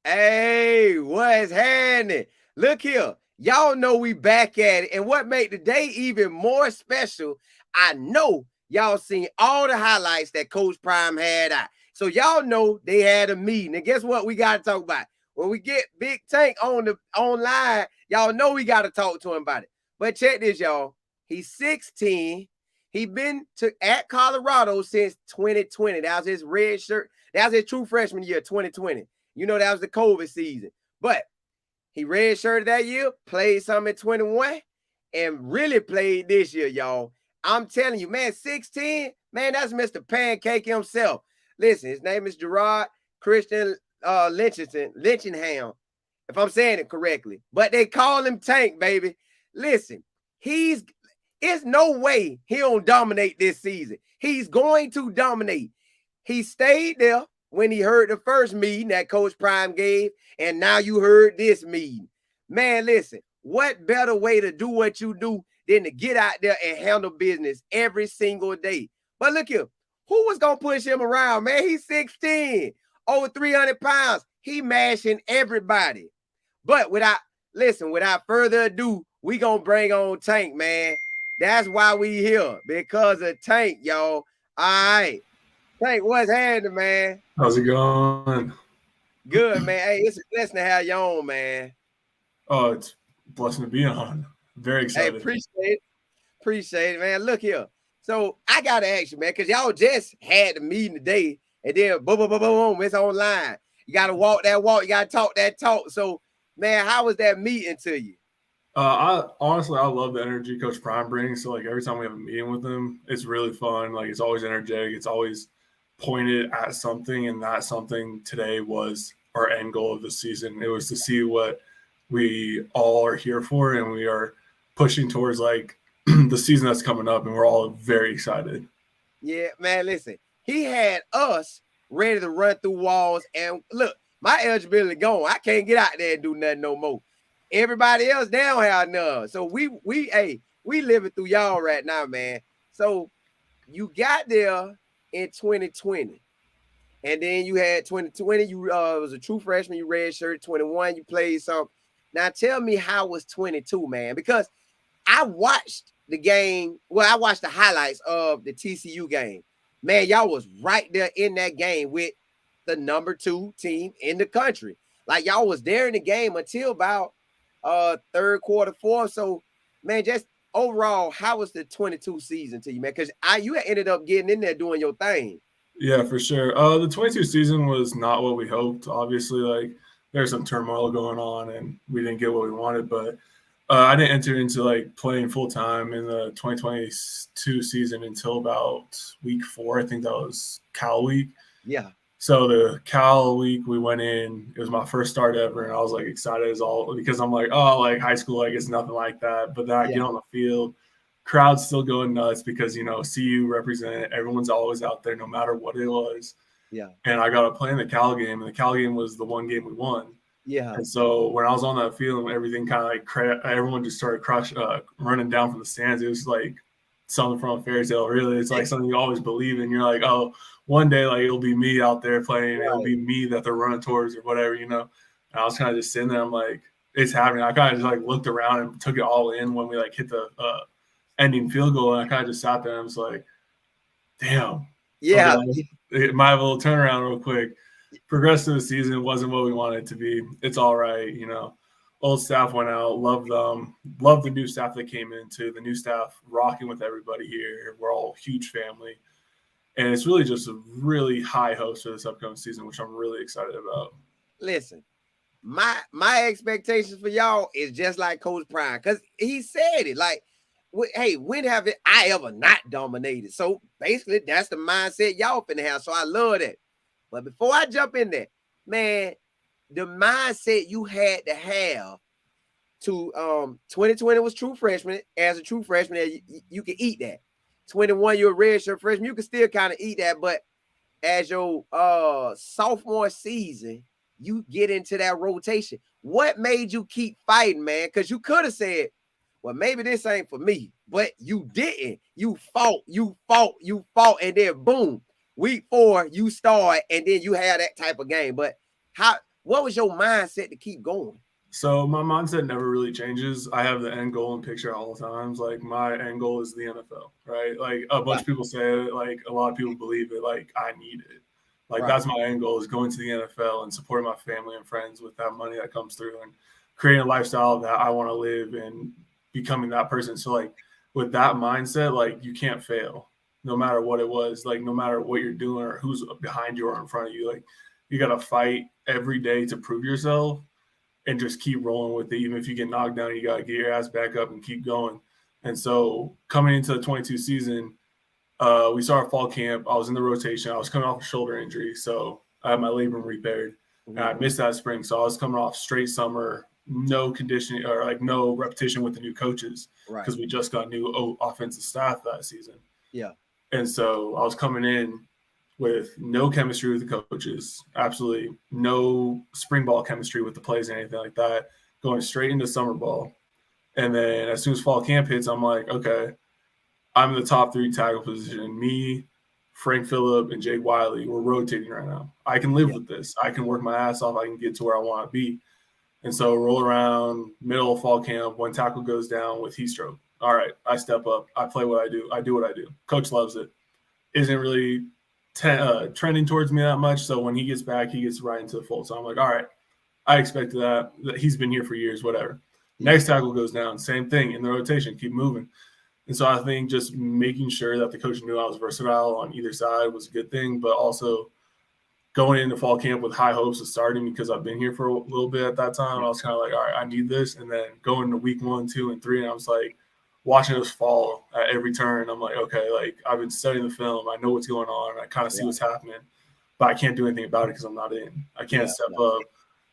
Hey, what's happening? Look here. Y'all know we back at it. And what made the day even more special, I know y'all seen all the highlights that Coach Prime had out. So y'all know they had a meeting. And guess what we got to talk about? When we get Big Tank on the online, y'all know we got to talk to him about it. But check this, y'all. He's 16. He been at Colorado since 2020. That was his red shirt. That was his true freshman year, 2020. You know, that was the COVID season. But he redshirted that year, played some in 21, and really played this year, y'all. I'm telling you, man, 16, man, that's Mr. Pancake himself. Listen, his name is Gerad Christian-Lichtenhan, if I'm saying it correctly. But they call him Tank, baby. Listen, it's no way he don't dominate this season. He's going to dominate. He stayed there when he heard the first meeting that Coach Prime gave, and now you heard this meeting. Man, listen, what better way to do what you do than to get out there and handle business every single day? But look here, who was going to push him around, man? He's 16, over 300 pounds. He mashing everybody. But without further ado, we going to bring on Tank, man. That's why we here, because of Tank, y'all. All right. Tank, what's happening, man? How's it going? Good, man. Hey, it's a blessing to have you on, man. Oh, it's a blessing to be on. Very Hey, excited. appreciate it, man. Look here. So I gotta ask you, man, because y'all just had the meeting today, and then boom, boom, boom, boom, boom, it's online. You gotta walk that walk, you gotta talk that talk. So, man, how was that meeting to you? I honestly love the energy Coach Prime brings. So like every time we have a meeting with him, it's really fun. Like it's always energetic. It's always pointed at something, and that something today was our end goal of the season. It was to see what we all are here for, and we are pushing towards like the season that's coming up, and we're all very excited. Yeah, man, listen. He had us ready to run through walls, and look, my eligibility gone. I can't get out there and do nothing no more. Everybody else down have none. So we living through y'all right now, man. So you got there in 2020. And then you had 2020, you was a true freshman, you redshirt 21, you played some. Now tell me how was 22, man? Because I watched the game. Well, I watched the highlights of the TCU game. Man, y'all was right there in that game with the number 2 team in the country. Like y'all was there in the game until about third quarter, fourth. So, man, just overall, how was the 22 season to you, man? Because you ended up getting in there doing your thing. Yeah, for sure. The 22 season was not what we hoped. Obviously, like there's some turmoil going on, and we didn't get what we wanted. But I didn't enter into like playing full time in the 2022 season until about week 4. I think that was Cal week. Yeah. So the Cal week we went in, it was my first start ever, and I was like excited as all because I'm like, oh, like high school, like it's nothing like that. But then I get on the field, crowd's still going nuts because CU represent, everyone's always out there no matter what it was. Yeah. And I got to play in the Cal game, and the Cal game was the one game we won. Yeah. And so when I was on that field, everything kind of like everyone just started running down from the stands. It was like something from a fairy tale. Really, it's like something you always believe in. You're like, oh, one day like it'll be me out there playing. Right. It'll be me that they're running towards or whatever, And I was kind of just sitting there. I'm like, it's happening. I kind of just like looked around and took it all in when we like hit the ending field goal, and I kind of just sat there and was like, damn. Yeah. Okay, my little turnaround real quick. Progressed through the season wasn't what we wanted it to be. It's all right, Old staff went out, loved them, loved the new staff that came in too. The new staff rocking with everybody here. We're all a huge family. And it's really just a really high hopes for this upcoming season, which I'm really excited about. Listen, my expectations for y'all is just like Coach Prime, because he said it. Like, hey, when have I ever not dominated? So basically, that's the mindset y'all finna have. So I love that. But before I jump in there, man, the mindset you had to have to 2020 was true freshman. As a true freshman, you can eat that. 21, you're a redshirt freshman, you can still kind of eat that. But as your sophomore season, you get into that rotation. What made you keep fighting, man? Because you could have said, well, maybe this ain't for me, but you didn't. You fought, and then boom, week 4, you start, and then you have that type of game. But What was your mindset to keep going? So my mindset never really changes. I have the end goal in picture all the times. Like my end goal is the NFL, right? Like a bunch Right, of people say it, like a lot of people believe it, like I need it. Like right, that's my end goal is going to the NFL and supporting my family and friends with that money that comes through and creating a lifestyle that I want to live and becoming that person. So like with that mindset, like you can't fail no matter what it was, like no matter what you're doing or who's behind you or in front of you. Like you gotta fight every day to prove yourself and just keep rolling with it. Even if you get knocked down, you got to get your ass back up and keep going. And so coming into the 22 season, we started fall camp. I was in the rotation. I was coming off a shoulder injury, so I had my labrum repaired. And I mhm, missed that spring, so I was coming off straight summer, no conditioning or like no repetition with the new coaches right, because we just got new offensive staff that season. yeah, And so I was coming in with no chemistry with the coaches, absolutely no spring ball chemistry with the plays or anything like that, going straight into summer ball. And then as soon as fall camp hits, I'm like, okay, I'm in the top three tackle position. Me, Frank Phillip, and Jake Wiley, we're rotating right now. I can live yeah, with this. I can work my ass off. I can get to where I want to be. And so roll around middle of fall camp, one tackle goes down with heat stroke. All right, I step up. I play what I do. I do what I do. Coach loves it. Isn't really trending towards me that much. So when he gets back, he gets right into the fold. So I'm like, all right, I expected that. He's been here for years, whatever. yeah, Next tackle goes down, same thing in the rotation, keep moving. And so I think just making sure that the coach knew I was versatile on either side was a good thing, but also going into fall camp with high hopes of starting because I've been here for a little bit at that time. I was kind of like, all right, I need this. And then going to week 1, 2, and 3, and I was like, watching us fall at every turn. I'm like, okay, like I've been studying the film. I know what's going on. I kind of see right, what's happening, but I can't do anything about it because I'm not in. I can't yeah, step yeah, up.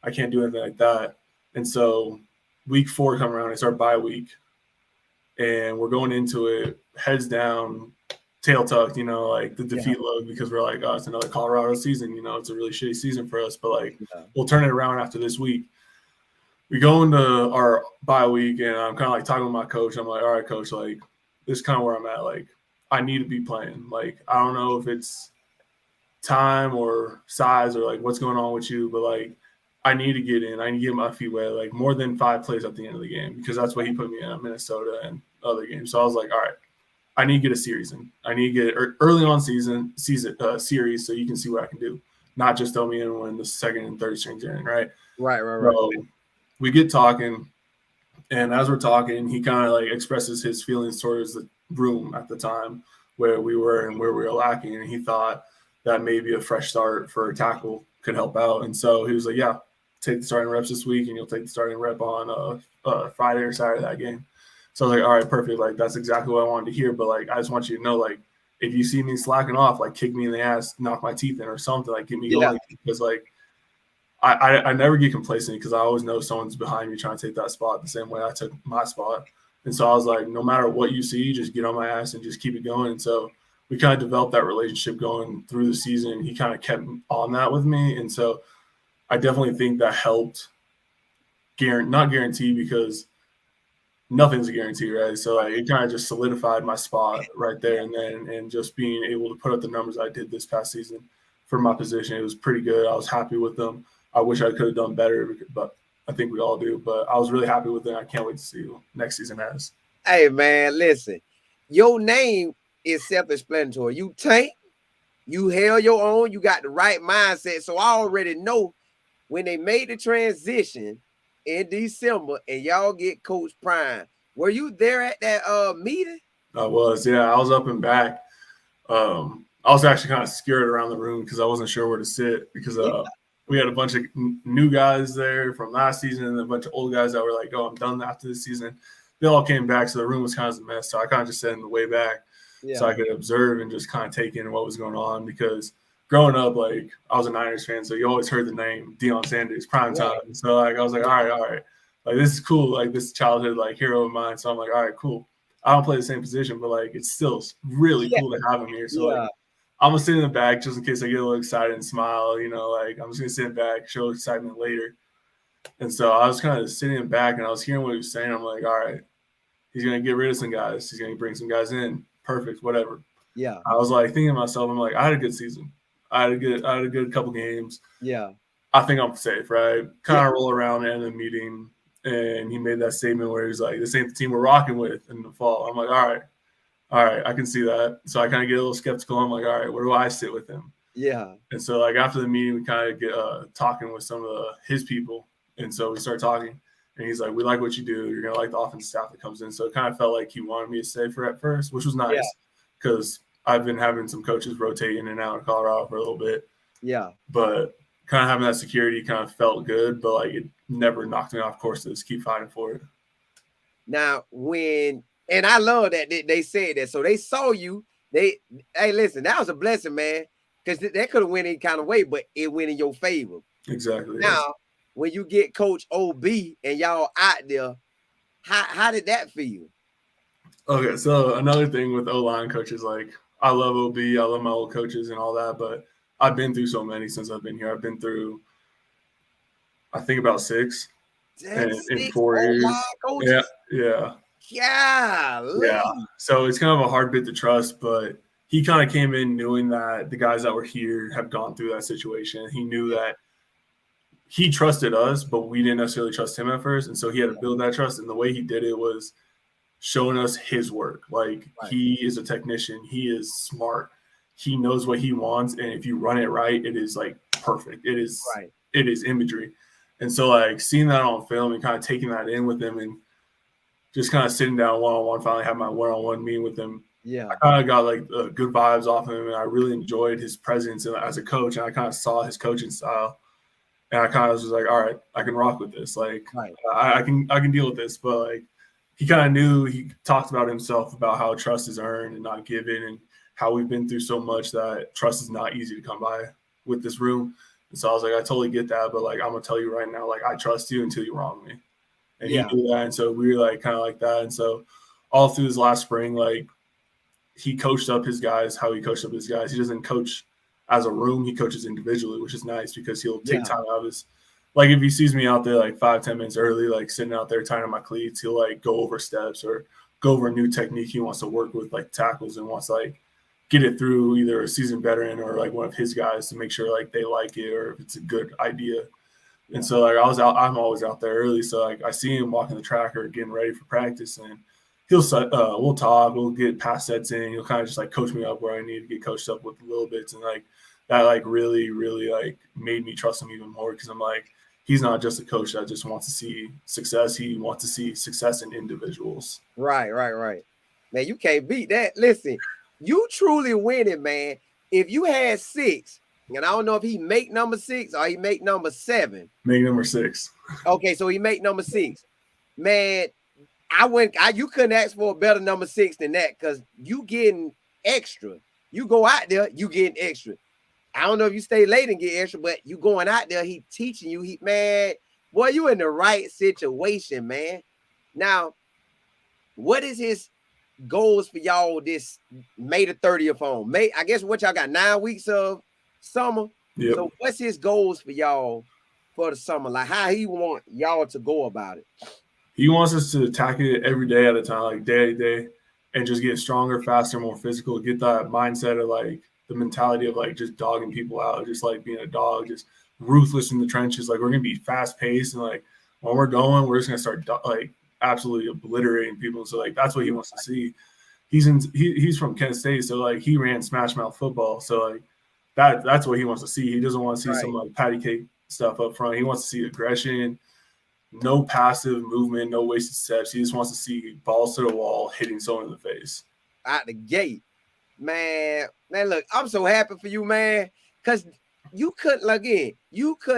I can't do anything like that. And so week 4 come around, it's our bye week, and we're going into it heads down, tail tucked, like the yeah, defeat load because we're like, oh, it's another Colorado season. It's a really shitty season for us, but like yeah, we'll turn it around after this week. We go into our bye week, and I'm kind of like talking with my coach. I'm like, all right, coach, like this is kind of where I'm at. Like I need to be playing. Like I don't know if it's time or size or like what's going on with you, but like I need to get in. I need to get my feet wet, like more than 5 plays at the end of the game because that's what he put me in at Minnesota and other games. So I was like, all right, I need to get a series in. I need to get early on season series so you can see what I can do, not just throw me in when the second and third strings are in, right? right, right, right, So we get talking, and as we're talking, he kind of like expresses his feelings towards the room at the time where we were and where we were lacking, and he thought that maybe a fresh start for a tackle could help out. And so he was like, "Yeah, take the starting reps this week, and you'll take the starting rep on Friday or Saturday that game." So I was like, "All right, perfect. Like that's exactly what I wanted to hear." But like, I just want you to know, like, if you see me slacking off, like kick me in the ass, knock my teeth in, or something, like get me yeah, going because like I never get complacent because I always know someone's behind me trying to take that spot the same way I took my spot. And so I was like, no matter what you see, just get on my ass and just keep it going. And so we kind of developed that relationship going through the season. He kind of kept on that with me. And so I definitely think that helped not guarantee because nothing's a guarantee, right? So like, it kind of just solidified my spot right there and then, and just being able to put up the numbers I did this past season for my position, it was pretty good. I was happy with them. I wish I could have done better, but I think we all do. But I was really happy with it. I can't wait to see what next season has. Hey man, listen, your name is self-explanatory. You tank, you held your own, you got the right mindset. So I already know when they made the transition in December and y'all get Coach Prime. Were you there at that meeting? I was, yeah, I was up and back. I was actually kind of scared around the room because I wasn't sure where to sit because Yeah, we had a bunch of new guys there from last season and a bunch of old guys that were like, "Oh, I'm done after this season." They all came back, so the room was kind of a mess. So I kind of just sat in the way back so yeah, I could observe and just kind of take in what was going on because growing up, like I was a Niners fan, so you always heard the name Deion Sanders, prime right. time. So like I was like, all right, like this is cool, like this childhood like hero of mine. So I'm like, all right, cool. I don't play the same position, but like it's still really Yeah, cool to have him here. So like yeah, I'm gonna sit in the back just in case I get a little excited and smile. Like I'm just gonna sit back, show excitement later. And so I was kind of sitting in back, and I was hearing what he was saying. I'm like, all right, he's gonna get rid of some guys. He's gonna bring some guys in. Perfect, whatever. yeah, I was like thinking to myself, I'm like, I had a good season. I had a good couple games. yeah, I think I'm safe, right? Kind Yeah. of roll around in the meeting, and he made that statement where he's like, "This ain't the team we're rocking with in the fall." I'm like, all right, I can see that. So I kind of get a little skeptical. I'm like, all right, where do I sit with him? Yeah. And so like after the meeting, we kind of get talking with some of his people, and so we start talking. And he's like, "We like what you do. You're gonna like the offense staff that comes in." So it kind of felt like he wanted me to stay for at first, which was Yeah. nice because I've been having some coaches rotate in and out of Colorado for a little bit. Yeah. But kind of having that security kind of felt good, but like it never knocked me off course to just keep fighting for it. Now, and I love that they said that. So they saw you. Hey, listen, that was a blessing, man. Because that could have went any kind of way, but it went in your favor. Exactly. Now, Yes. when you get Coach OB and y'all out there, how did that feel? Okay, so another thing with O-line coaches, like I love OB, I love my old coaches and all that, but I've been through so many since I've been here. I've been through, I think about 6 in 6 4 O-line years. Yeah, coaches? yeah, Golly. yeah. So it's kind of a hard bit to trust, but he kind of came in knowing that the guys that were here have gone through that situation. He knew that he trusted us, but we didn't necessarily trust him at first, and so he had to build that trust. And the way he did it was showing us his work. Like Right. he is a technician. He is smart. He knows what he wants, and if you run it right, it is like perfect. It is Right. it is imagery. And so like seeing that on film and kind of taking that in with him and just kind of sitting down one-on-one, finally had my one-on-one meeting with him. Yeah. I kind of got like good vibes off him, and I really enjoyed his presence as a coach. And I kind of saw his coaching style, and I kind of was like, all right, I can rock with this. Like Right. I can deal with this. But like he kind of knew, he talked about himself about how trust is earned and not given, and how we've been through so much that trust is not easy to come by with this room. And so I was like, I totally get that, but like I'm gonna tell you right now, like I trust you until you wrong me. And he knew that, and so we were like kind of like that. And so all through this last spring, like he coached up his guys how he coached up his guys. He doesn't coach as a room, he coaches individually, which is nice because he'll take time out of his, like if he sees me out there like 5-10 minutes early, like sitting out there tying up my cleats, he'll like go over steps or go over a new technique he wants to work with, like tackles, and wants to like get it through either a seasoned veteran or like one of his guys to make sure like they like it or if it's a good idea. And so like I'm always out there early. So like I see him walking the track or getting ready for practice, and we'll talk, we'll get pass sets in. He'll kind of just like coach me up where I need to get coached up with a little bits. And like that like really, really like made me trust him even more, because I'm like, he's not just a coach that just wants to see success. He wants to see success in individuals. Right. Man, you can't beat that. Listen, you truly winning, man. If you had 6, and I don't know if he make number 6 or he make number 7. Make number 6. Okay, so he make number 6. Man, you couldn't ask for a better number 6 than that, because you getting extra. You go out there, you getting extra. I don't know if you stay late and get extra, but you going out there, he teaching you. Man, boy, you in the right situation, man. Now, what is his goals for y'all this May the 30th on? I guess what y'all got 9 weeks of summer. Yep. So what's his goals for y'all for the summer? Like how he want y'all to go about it? He wants us to attack it every day at a time, like day to day, and just get stronger, faster, more physical, get that mindset of like the mentality of like just dogging people out, just like being a dog, just ruthless in the trenches. Like we're going to be fast paced, and like when we're going, we're just going to start like absolutely obliterating people. So like that's what he wants to see. He's from Kent State, so like he ran smash mouth football. So like that's what he wants to see. He doesn't want to see some like patty cake stuff up front. He wants to see aggression, no passive movement, no wasted steps. He just wants to see balls to the wall, hitting someone in the face. Out the gate. Man, look, I'm so happy for you, man, because you couldn't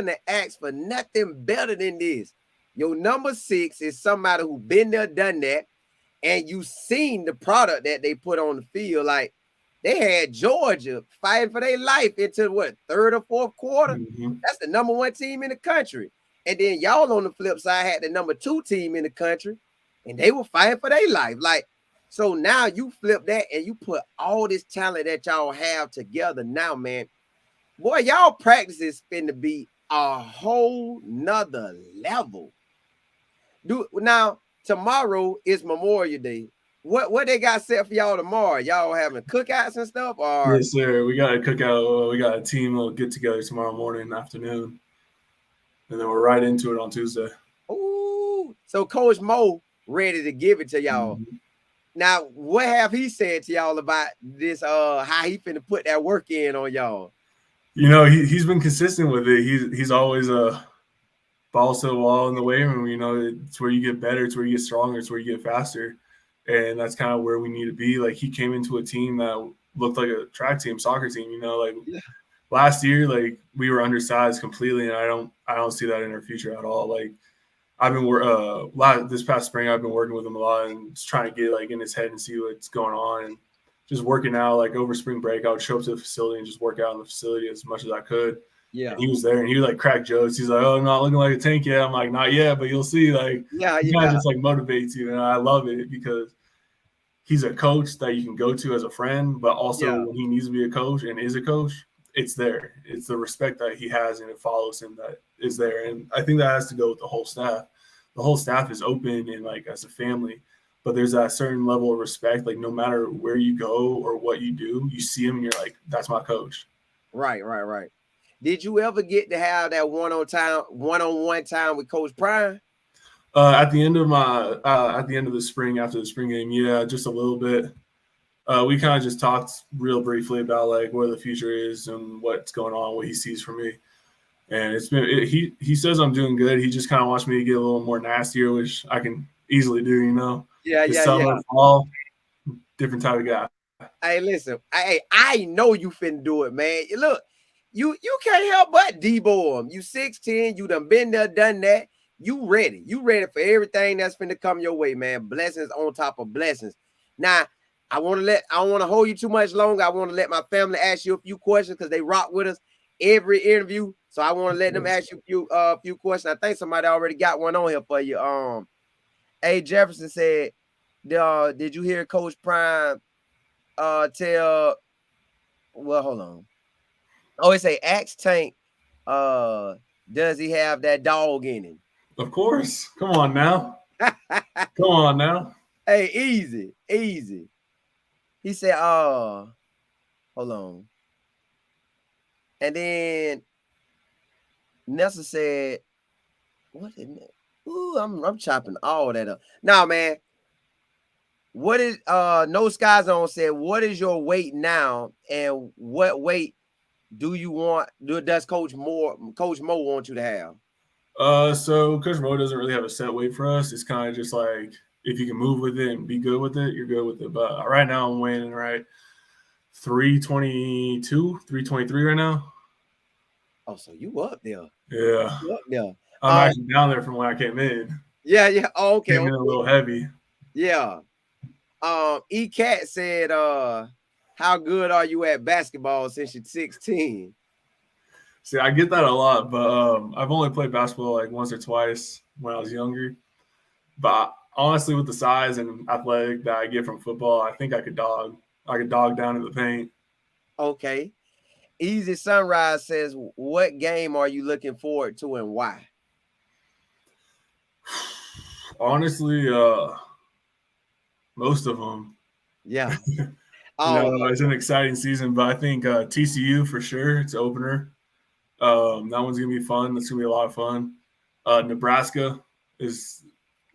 have asked for nothing better than this. Your number 6 is somebody who been there, done that, and you seen the product that they put on the field. Like they had Georgia fighting for their life into what, 3rd or 4th quarter? Mm-hmm. That's the number 1 team in the country. And then y'all on the flip side had the number 2 team in the country, and they were fighting for their life. Like, so now you flip that and you put all this talent that y'all have together now, man. Boy, y'all practice is finna be a whole nother level. Now, tomorrow is Memorial Day. What they got set for y'all tomorrow? Y'all having cookouts and stuff? Or yes, sir. We got a cookout. We got a team. We'll get together tomorrow morning and afternoon. and then we're right into it on Tuesday. Ooh, so Coach Mo ready to give it to y'all. Mm-hmm. Now, what have he said to y'all about this? How he finna put that work in on y'all? You know, he's been consistent with it. He's always a balls to the wall in the weight room. You know, it's where you get better. It's where you get stronger. It's where you get faster. And that's kind of where we need to be. Like, he came into a team that looked like a track team, soccer team, you know, like last year, like we were undersized completely. And I don't see that in our future at all. Like, I've been this past spring, I've been working with him a lot and just trying to get like in his head and see what's going on and just working out. Like over spring break, I would show up to the facility and just work out in the facility as much as I could. Yeah. And he was there and he would like crack jokes. He's like, "Oh, I'm not looking like a tank yet." I'm like, "Not yet, but you'll see." Like, he kind of just like motivates you, and I love it because he's a coach that you can go to as a friend, but also when he needs to be a coach and is a coach, it's there. It's the respect that he has and it follows him that is there. And I think that has to go with the whole staff. The whole staff is open and like as a family, but there's that certain level of respect. Like no matter where you go or what you do, you see him and you're like, that's my coach. Right. Did you ever get to have that one-on-one time with Coach Prime? At the end of the spring, after the spring game, yeah, just a little bit. We kind of just talked real briefly about like where the future is and what's going on, what he sees for me. And he says I'm doing good. He just kind of wants me to get a little more nastier, which I can easily do, you know. Summer, fall, different type of guy. Hey, listen, I know you finna do it, man. Look, you can't help but D-boy him. You 6'10", you done been there, done that. You ready for everything that's finna come your way, man. Blessings on top of blessings. Now, I don't want to hold you too much longer. I want to let my family ask you a few questions because they rock with us every interview. So I want to let them ask you a few questions. I think somebody already got one on here for you. A. Jefferson said, did you hear Coach Prime tell? Well, hold on. Oh, it say Axe Tank. Does he have that dog in him? Of course. Come on now. Come on now. Hey, easy. He said, hold on. And then Nessa said, what is it? Ooh, I'm chopping all that up. Now, man, what is No Sky Zone said, what is your weight now and what weight do you want? Does Coach Mo want you to have? So Coach Mo doesn't really have a set weight for us. It's kind of just like if you can move with it and be good with it, you're good with it. But right now I'm weighing right 322, 323 right now. Oh, so you up there? Yeah. You up there? I'm actually down there from when I came in. Yeah. Oh, okay. Came in a little heavy. Yeah. E-Cat said, how good are you at basketball since you're 16? See, I get that a lot, but I've only played basketball like once or twice when I was younger. But honestly, with the size and athletic that I get from football, I think I could dog down in the paint. Okay. Easy Sunrise says, what game are you looking forward to and why? Honestly, most of them. Yeah. It's an exciting season, but I think TCU for sure. It's opener. That one's gonna be fun. That's gonna be a lot of fun. Nebraska is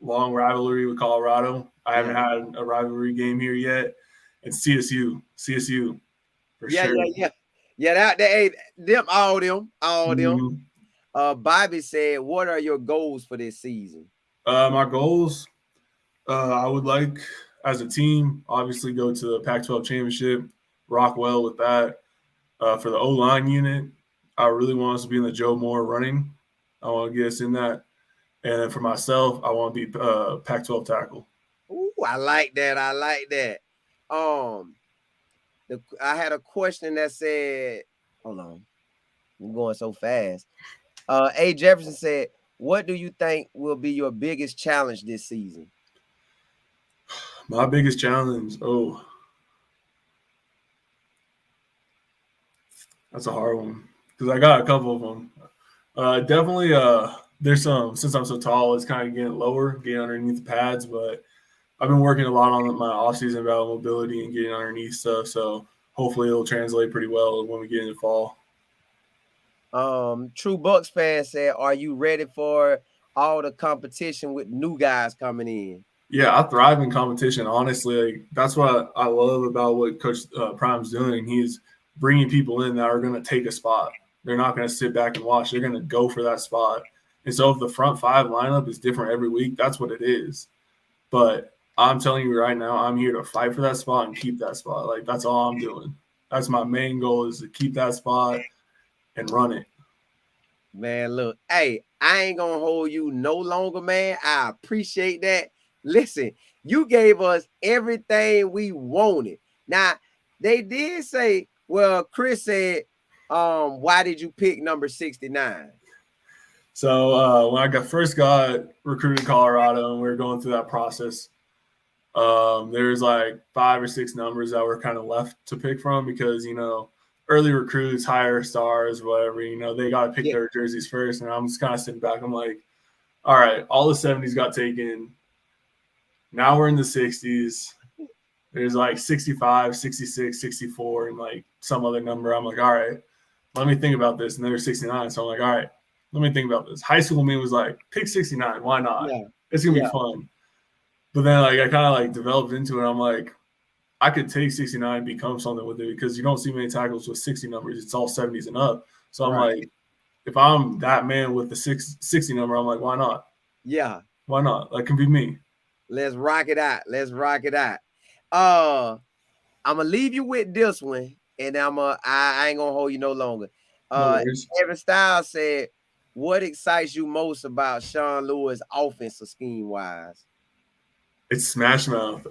long rivalry with Colorado. I haven't had a rivalry game here yet. And CSU for sure. Yeah. All them. Bobby said, what are your goals for this season? My goals, I would like as a team, obviously go to the Pac-12 championship, rock well with that. For the O-line unit, I really want us to be in the Joe Moore running. I want to get us in that. And then for myself, I want to be Pac-12 tackle. Ooh, I like that. I had a question that said, hold on, I'm going so fast. A. Jefferson said, what do you think will be your biggest challenge this season? My biggest challenge, that's a hard one because I got a couple of them. Definitely, there's some, since I'm so tall, it's kind of getting lower, getting underneath the pads, but I've been working a lot on my off-season about mobility and getting underneath stuff, so hopefully it'll translate pretty well when we get into fall. True Bucks fan said, "Are you ready for all the competition with new guys coming in?" Yeah, I thrive in competition. Honestly, like, that's what I love about what Coach Prime's doing. He's bringing people in that are going to take a spot. They're not going to sit back and watch. They're going to go for that spot. And so, if the front five lineup is different every week, that's what it is. But I'm telling you right now, I'm here to fight for that spot and keep that spot. Like, that's all I'm doing. That's my main goal, is to keep that spot and run it. Man, look, hey, I ain't gonna hold you no longer, man. I appreciate that. Listen, you gave us everything we wanted. Now, they did say, well, Chris said, why did you pick number 69? So when I first got recruited to Colorado and we were going through that process, there's like 5 or 6 numbers that were kind of left to pick from because, early recruits, higher stars, whatever, they got to pick their jerseys first. And I'm just kind of sitting back. I'm like, all right, all the 70s got taken. Now we're in the 60s. There's like 65, 66, 64, and like some other number. I'm like, all right, let me think about this. And there's 69. So I'm like, all right, let me think about this. High school me was like, pick 69. Why not? Yeah. It's going to be fun. But then like I kind of like developed into it. I'm like, I could take 69 and become something with it because you don't see many tackles with 60 numbers. It's all 70s and up. So I'm like, if I'm that man with the 60 number, I'm like, why not? Yeah. Why not? That can be me. Let's rock it out. I'm gonna leave you with this one, and I ain't gonna hold you no longer. Evan Styles said, what excites you most about Sean Lewis' offensive scheme wise? It's Smash Mouth.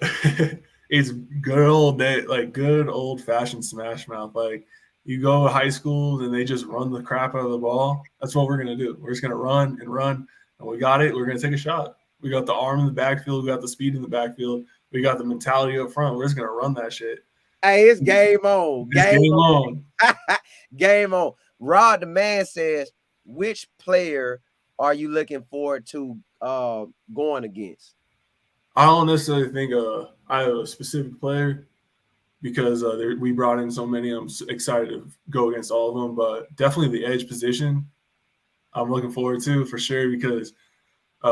It's good old fashioned Smash Mouth. Like, you go to high schools and they just run the crap out of the ball. That's what we're gonna do. We're just gonna run and run, and we got it. We're gonna take a shot. We got the arm in the backfield. We got the speed in the backfield. We got the mentality up front. We're just gonna run that shit. Hey, it's game on. Game on. Game on. Rod the Man says, which player are you looking forward to going against? I don't necessarily think I have a specific player because we brought in so many. I'm excited to go against all of them, but definitely the edge position I'm looking forward to for sure because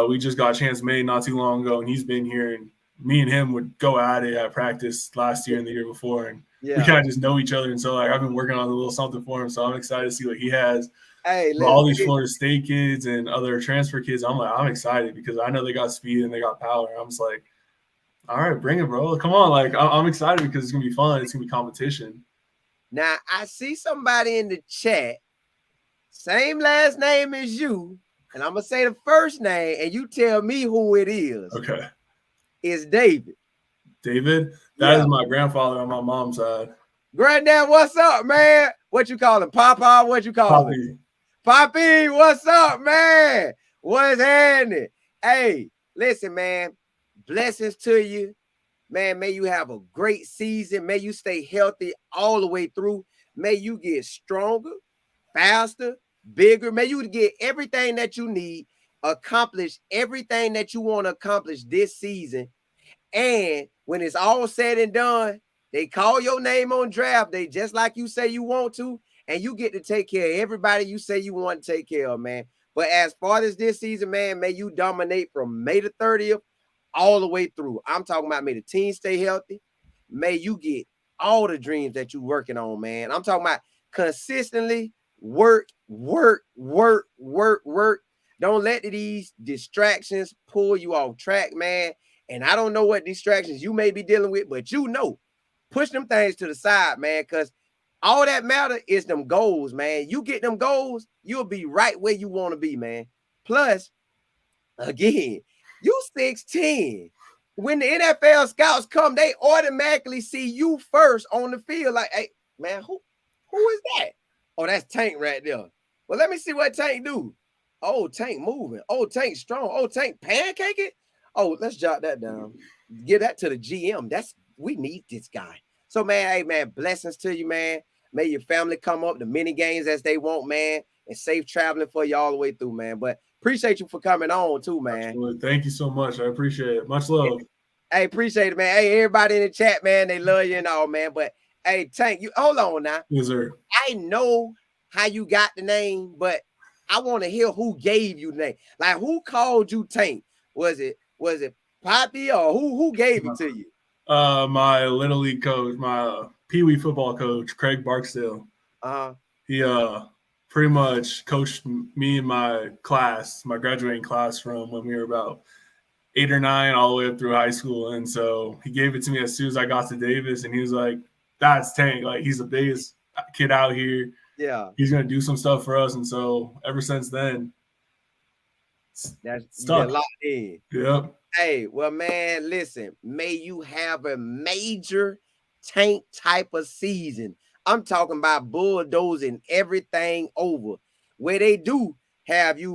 we just got Chance made not too long ago, and he's been here, and me and him would go at it at practice last year and the year before, and we kind of just know each other. And so like I've been working on a little something for him, so I'm excited to see what he has. Hey, all these Florida State kids and other transfer kids, I'm excited because I know they got speed and they got power. I'm just like, all right, bring it, bro. Come on. Like, I'm excited because it's going to be fun. It's going to be competition. Now, I see somebody in the chat, same last name as you, and I'm going to say the first name, and you tell me who it is. Okay. It's David. David? That is my grandfather on my mom's side. Granddad, what's up, man? What you call him? Papa? What you call him? Poppy, what's up, man? What's happening? Hey, listen, man. Blessings to you. Man, may you have a great season. May you stay healthy all the way through. May you get stronger, faster, bigger. May you get everything that you need, accomplish everything that you want to accomplish this season. And when it's all said and done, they call your name on draft day just like you say you want to, and you get to take care of everybody you say you want to take care of, man. But as far as this season, man, may you dominate from May the 30th all the way through. I'm talking about may the team stay healthy. May you get all the dreams that you're working on, man. I'm talking about consistently work. Don't let these distractions pull you off track, man. And I don't know what distractions you may be dealing with, but push them things to the side, man, because all that matter is them goals, man. You get them goals, you'll be right where you want to be, man. Plus, again, you 6'10". When the NFL scouts come, they automatically see you first on the field. Like, hey, man, who is that? Oh, that's Tank right there. Well, let me see what Tank do. Oh, Tank moving. Oh, Tank strong. Oh, Tank pancaking. Oh, let's jot that down. Give that to the GM. We need this guy. So, man, hey, man, blessings to you, man. May your family come up, the mini games as they want, man, and safe traveling for you all the way through, man. But appreciate you for coming on, too, man. Absolutely. Thank you so much. I appreciate it. Much love. Hey, appreciate it, man. Hey, everybody in the chat, man, they love you and all, man. But, hey, Tank, you hold on now. Yes, sir. I know how you got the name, but I want to hear who gave you the name. Like, who called you Tank? Was it Poppy, or who gave it to you? My little league coach, my Pee Wee football coach, Craig Barksdale. He pretty much coached me and my class, my graduating class, from when we were about 8 or 9 all the way up through high school. And so he gave it to me as soon as I got to Davis, and he was like, "That's Tank. Like, he's the biggest kid out here. Yeah, he's gonna do some stuff for us." And so ever since then, that's stuck. locked in. Yep. Hey, well, man, listen, may you have a major Tank type of season. I'm talking about bulldozing everything over, where they do have you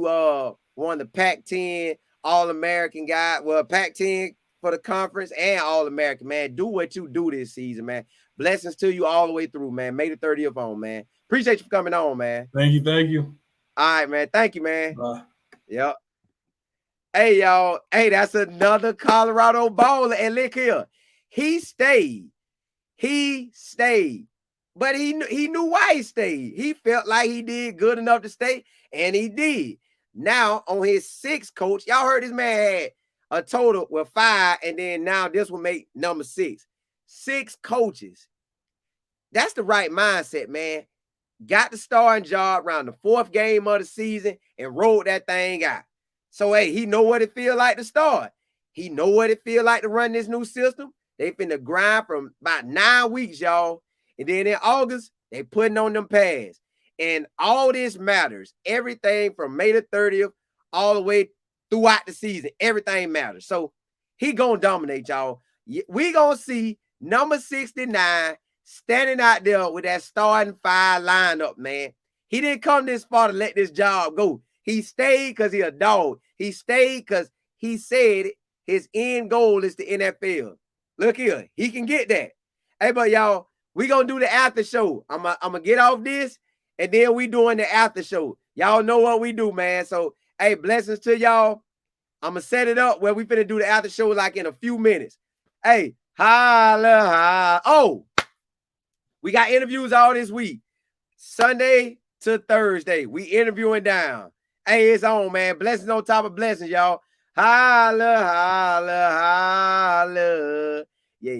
one of the Pac-10 All-American guy. Well, Pac-10 for the conference and All-American, man. Do what you do this season, man. Blessings to you all the way through, man. May the 30th on, man. Appreciate you for coming on, man. Thank you. All right, man. Thank you, man. Bye. Yep. Hey, y'all. Hey, that's another Colorado baller. And look here. He stayed. But he knew why he stayed. He felt like he did good enough to stay, and he did. Now, on his 6th coach, y'all heard this man had a total with 5, and then now this will make number 6. 6 coaches. That's the right mindset, man. Got the starting job around the 4th game of the season and rolled that thing out. So, hey, he know what it feel like to start. He know what it feel like to run this new system. They finna grind from about 9 weeks, y'all. And then in August, they putting on them pads. And all this matters. Everything from May the 30th all the way throughout the season. Everything matters. So he gonna dominate, y'all. We gonna see number 69 standing out there with that starting 5 lineup, man. He didn't come this far to let this job go. He stayed because he a dog. He stayed because he said his end goal is the NFL. Look here, he can get that. Hey, but y'all, we gonna do the after show. I'm gonna get off this, and then we doing the after show. Y'all know what we do, man. So, hey, blessings to y'all. I'm gonna set it up where we finna do the after show like in a few minutes. Hey, holla. Oh, we got interviews all this week. Sunday to Thursday, we interviewing down. Hey, it's on, man. Blessings on top of blessings, y'all. Holla. Yeah.